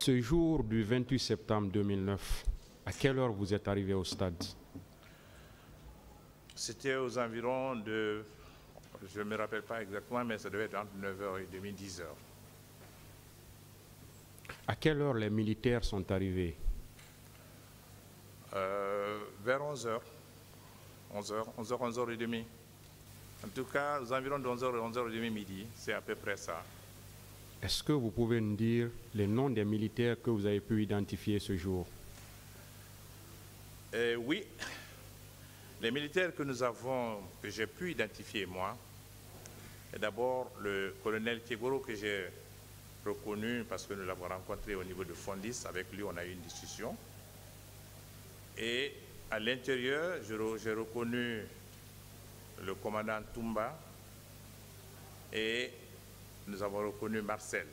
Ce jour du 28 septembre 2009, à quelle heure vous êtes arrivé au stade? C'était aux environs de, je ne me rappelle pas exactement, mais ça devait être entre 9h30 et 10h. À quelle heure les militaires sont arrivés? Vers 11h. 11h30. En tout cas, aux environs de 11h et 11h30 midi, c'est à peu près ça. Est-ce que vous pouvez nous dire les noms des militaires que vous avez pu identifier ce jour? Oui, les militaires que j'ai pu identifier moi, et d'abord le colonel Kiegoro que j'ai reconnu parce que nous l'avons rencontré au niveau de Fondis, avec lui on a eu une discussion. Et à l'intérieur, j'ai reconnu le commandant Toumba et nous avons reconnu Marcel.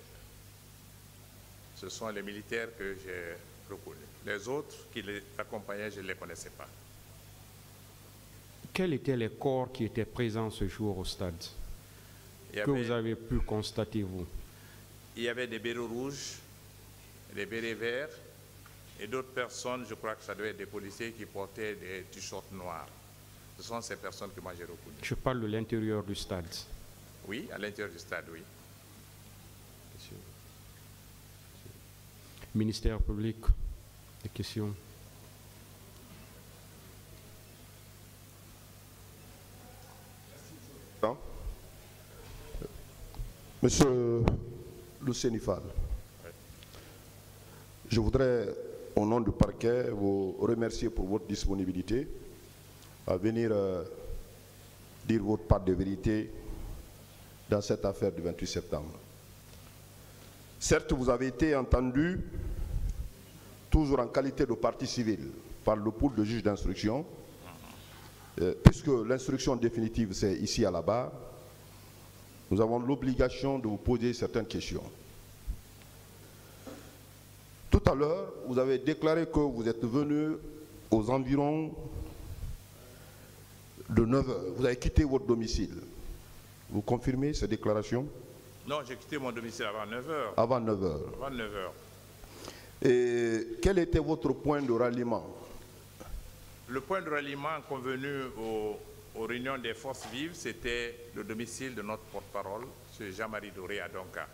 Ce sont les militaires que j'ai reconnus. Les autres qui les accompagnaient, je ne les connaissais pas. Quels étaient les corps qui étaient présents ce jour au stade que vous avez pu constater, vous? Il y avait des bérets rouges, des bérets verts et d'autres personnes, je crois que ça devait être des policiers qui portaient des t-shirts noirs. Ce sont ces personnes que moi j'ai reconnues. Je parle de l'intérieur du stade. Oui, à l'intérieur du stade, oui. Ministère public, des questions. Monsieur le Sénifal, je voudrais, au nom du parquet, vous remercier pour votre disponibilité à venir dire votre part de vérité dans cette affaire du 28 septembre. Certes, vous avez été entendu, toujours en qualité de partie civile, par le pool de juges d'instruction, puisque l'instruction définitive, c'est ici à la barre. Nous avons l'obligation de vous poser certaines questions. Tout à l'heure, vous avez déclaré que vous êtes venu aux environs de 9 heures. Vous avez quitté votre domicile. Vous confirmez ces déclarations? Non, j'ai quitté mon domicile avant 9 heures. Avant 9 heures. Avant 9 heures. Et quel était votre point de ralliement? Le point de ralliement convenu aux réunions des forces vives, c'était le domicile de notre porte-parole, M. Jean-Marie Doré à Donka.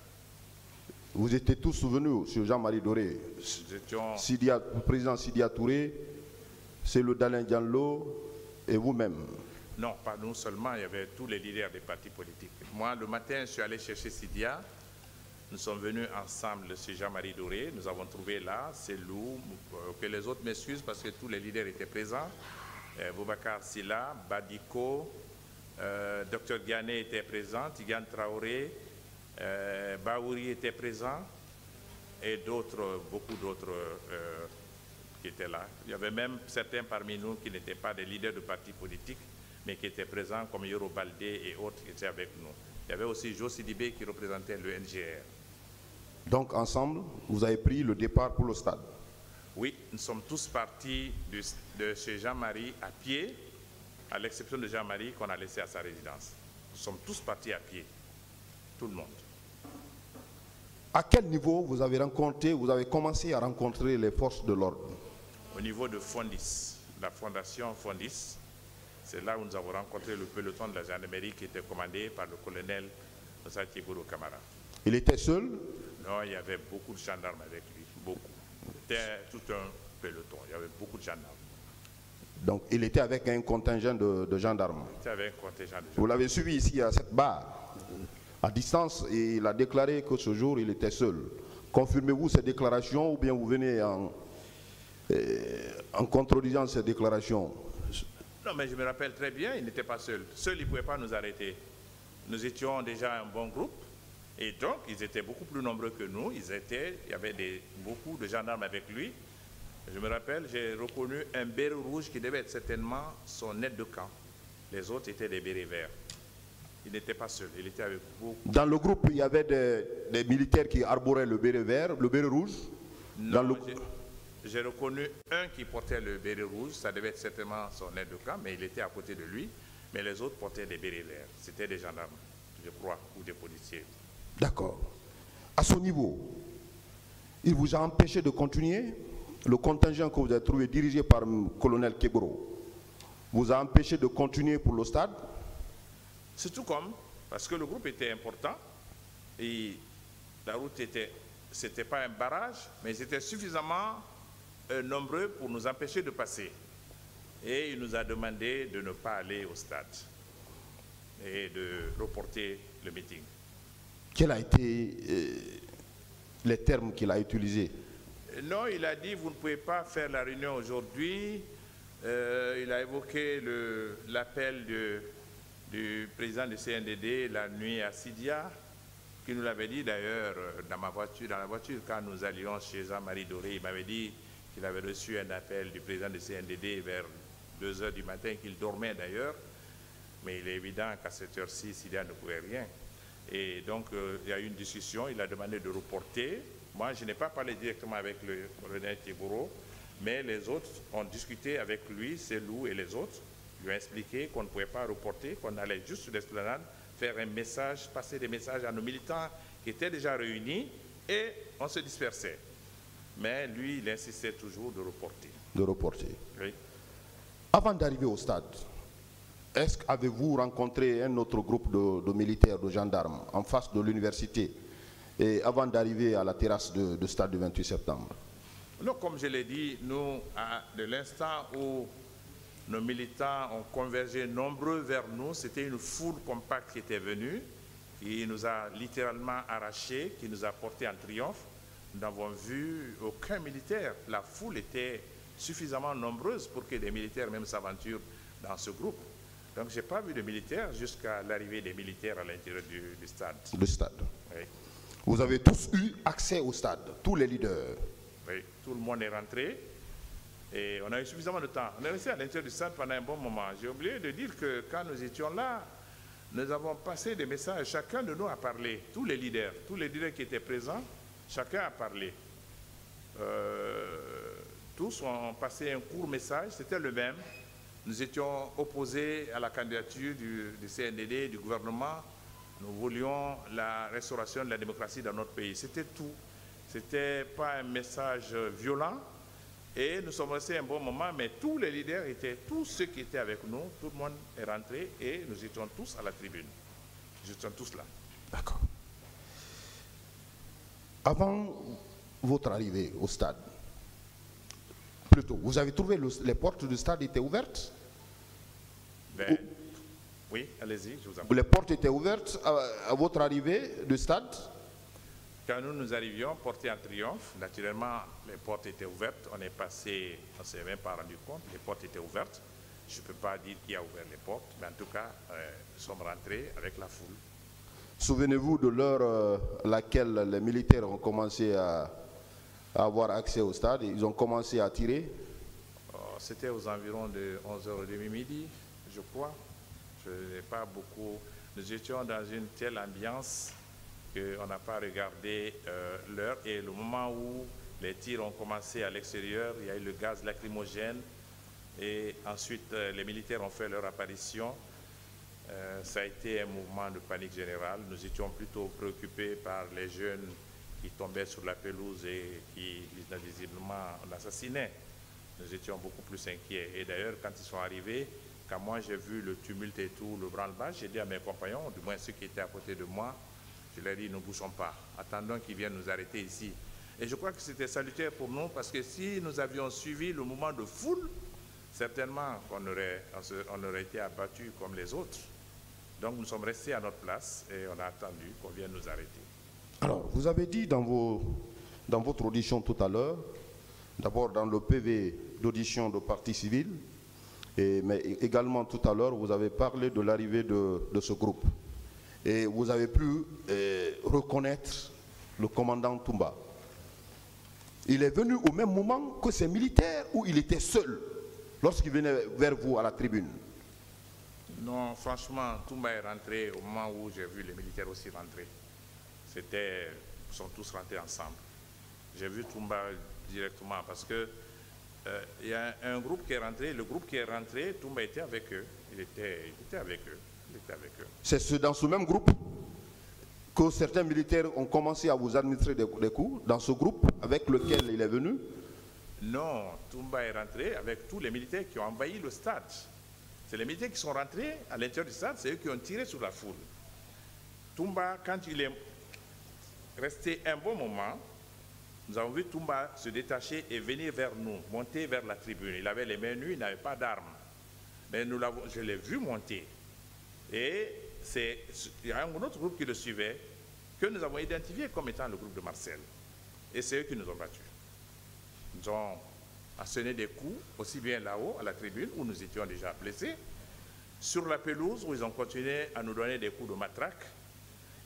Vous étiez tous souvenus, M. Jean-Marie Doré, le président Sidia Touré, c'est le Dalin Diallo et vous-même? Non, pas nous seulement, il y avait tous les leaders des partis politiques. Moi, le matin, je suis allé chercher Sidia. Nous sommes venus ensemble, M. Jean-Marie Doré. Nous avons trouvé là, c'est Lou, que les autres m'excusent parce que tous les leaders étaient présents. Boubacar Silla, Badiko, Dr Diané était présent, Tigane Traoré, Baouri était présent et d'autres, beaucoup d'autres qui étaient là. Il y avait même certains parmi nous qui n'étaient pas des leaders de partis politiques, mais qui étaient présents comme Yoro Baldé et autres qui étaient avec nous. Il y avait aussi Jo Sidibé qui représentait le NGR. Donc ensemble, vous avez pris le départ pour le stade? Oui, nous sommes tous partis de chez Jean-Marie à pied, à l'exception de Jean-Marie qu'on a laissé à sa résidence. Nous sommes tous partis à pied, tout le monde. À quel niveau vous avez commencé à rencontrer les forces de l'ordre? Au niveau de Fondis, la fondation Fondis, c'est là où nous avons rencontré le peloton de la gendarmerie qui était commandé par le colonel Moussa Kiegoro Kamara. Il était seul? Non, il y avait beaucoup de gendarmes avec lui, beaucoup. C'était tout un peloton, il y avait beaucoup de gendarmes. Donc il était avec un contingent de gendarmes? Il était avec un contingent de gendarmes. Vous l'avez suivi ici à cette barre, à distance, et il a déclaré que ce jour il était seul. Confirmez-vous ces déclarations ou bien vous venez en contredisant ces déclarations? Non, mais je me rappelle très bien, il n'était pas seul. Seul, il ne pouvait pas nous arrêter. Nous étions déjà un bon groupe. Et donc, ils étaient beaucoup plus nombreux que nous. Il y avait beaucoup de gendarmes avec lui. Je me rappelle, j'ai reconnu un béret rouge qui devait être certainement son aide de camp. Les autres étaient des bérets verts. Il n'était pas seul, il était avec beaucoup. Dans le groupe, il y avait des militaires qui arboraient le béret vert, le béret rouge? Non, j'ai reconnu un qui portait le béret rouge. Ça devait être certainement son aide de camp, mais il était à côté de lui. Mais les autres portaient des bérets verts. C'était des gendarmes, je crois, ou des policiers. D'accord. À ce niveau, Il vous a empêché de continuer. Le contingent que vous avez trouvé dirigé par le colonel Kebro vous a empêché de continuer pour le stade? C'est tout comme, parce que le groupe était important et la route c'était pas un barrage, mais ils étaient suffisamment nombreux pour nous empêcher de passer. Et il nous a demandé de ne pas aller au stade et de reporter le meeting. Quels ont été les termes qu'il a utilisés? Non, il a dit vous ne pouvez pas faire la réunion aujourd'hui. Il a évoqué l'appel du président du CNDD la nuit à Sidia, qui nous l'avait dit d'ailleurs dans la voiture, quand nous allions chez Jean-Marie Doré. Il m'avait dit qu'il avait reçu un appel du président du CNDD vers 2 h du matin, qu'il dormait d'ailleurs. Mais il est évident qu'à cette heure-ci, Sidia ne pouvait rien. Et donc, il y a eu une discussion, il a demandé de reporter. Moi, je n'ai pas parlé directement avec le colonel Tiboro, mais les autres ont discuté avec lui, Selou et les autres, lui ont expliqué qu'on ne pouvait pas reporter, qu'on allait juste sur l'esplanade faire un message, passer des messages à nos militants qui étaient déjà réunis et on se dispersait. Mais lui, il insistait toujours de reporter. De reporter. Oui. Avant d'arriver au stade, est-ce qu'avez-vous rencontré un autre groupe de militaires, de gendarmes en face de l'université et avant d'arriver à la terrasse du stade du 28 septembre? Non, comme je l'ai dit, nous, de l'instant où nos militants ont convergé nombreux vers nous, c'était une foule compacte qui était venue, qui nous a littéralement arrachés, qui nous a portés en triomphe. Nous n'avons vu aucun militaire. La foule était suffisamment nombreuse pour que des militaires même s'aventurent dans ce groupe. Donc je n'ai pas vu de militaires jusqu'à l'arrivée des militaires à l'intérieur du stade. Le stade. Oui. Vous avez tous eu accès au stade, tous les leaders? Oui, tout le monde est rentré. Et on a eu suffisamment de temps. On est resté à l'intérieur du stade pendant un bon moment. J'ai oublié de dire que quand nous étions là, nous avons passé des messages. Chacun de nous a parlé. Tous les leaders qui étaient présents, chacun a parlé. Tous ont passé un court message. C'était le même. Nous étions opposés à la candidature du CNDD, du gouvernement. Nous voulions la restauration de la démocratie dans notre pays. C'était tout. Ce n'était pas un message violent. Et nous sommes restés un bon moment, mais tous les leaders tous ceux qui étaient avec nous, tout le monde est rentré et nous étions tous à la tribune. Nous étions tous là. D'accord. Avant votre arrivée au stade, plutôt, vous avez trouvé les portes du stade étaient ouvertes? Oui, allez-y, je vous en prie. Les portes étaient ouvertes à votre arrivée du stade? Quand nous arrivions, portés en triomphe, naturellement, les portes étaient ouvertes. On est passé, on ne s'est même pas rendu compte, les portes étaient ouvertes. Je ne peux pas dire qui a ouvert les portes, mais en tout cas, nous sommes rentrés avec la foule. Souvenez-vous de l'heure à laquelle les militaires ont commencé à avoir accès au stade? Ils ont commencé à tirer? C'était aux environs de 11h30 midi, je crois. Je n'ai pas beaucoup. Nous étions dans une telle ambiance qu'on n'a pas regardé l'heure. Et le moment où les tirs ont commencé à l'extérieur, il y a eu le gaz lacrymogène. Et ensuite, les militaires ont fait leur apparition. Ça a été un mouvement de panique générale. Nous étions plutôt préoccupés par les jeunes qui tombaient sur la pelouse et qui, visiblement, l'assassinaient. Nous étions beaucoup plus inquiets. Et d'ailleurs, quand ils sont arrivés, quand moi j'ai vu le tumulte et tout, le branle-bas, j'ai dit à mes compagnons, du moins ceux qui étaient à côté de moi, je leur ai dit, ne bougeons pas, attendons qu'ils viennent nous arrêter ici. Et je crois que c'était salutaire pour nous, parce que si nous avions suivi le mouvement de foule, certainement qu'on aurait été abattus comme les autres. Donc nous sommes restés à notre place et on a attendu qu'on vienne nous arrêter. Alors, vous avez dit dans votre audition tout à l'heure, d'abord dans le PV d'audition de partie civile, mais également tout à l'heure, vous avez parlé de l'arrivée de ce groupe. Et vous avez pu reconnaître le commandant Toumba. Il est venu au même moment que ces militaires ou il était seul lorsqu'il venait vers vous à la tribune? Non, franchement, Toumba est rentré au moment où j'ai vu les militaires aussi rentrer. Ils sont tous rentrés ensemble. J'ai vu Toumba directement parce que il y a un groupe qui est rentré. Le groupe qui est rentré, Toumba était avec eux. Il était avec eux. C'est dans ce même groupe? que certains militaires ont commencé à vous administrer des coups dans ce groupe avec lequel il est venu? Non, Toumba est rentré avec tous les militaires qui ont envahi le stade. C'est les militaires qui sont rentrés à l'intérieur du stade, c'est eux qui ont tiré sur la foule. Toumba, quand il est resté un bon moment, nous avons vu Toumba se détacher et venir vers nous, monter vers la tribune. Il avait les mains nues, il n'avait pas d'armes. Mais je l'ai vu monter. Et il y a un autre groupe qui le suivait, que nous avons identifié comme étant le groupe de Marcel. Et c'est eux qui nous ont battus. Ils ont asséné des coups, aussi bien là-haut, à la tribune, où nous étions déjà blessés, sur la pelouse, où ils ont continué à nous donner des coups de matraque.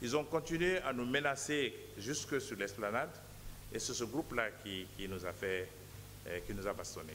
Ils ont continué à nous menacer jusque sur l'esplanade. Et c'est ce groupe-là qui nous a bastonné.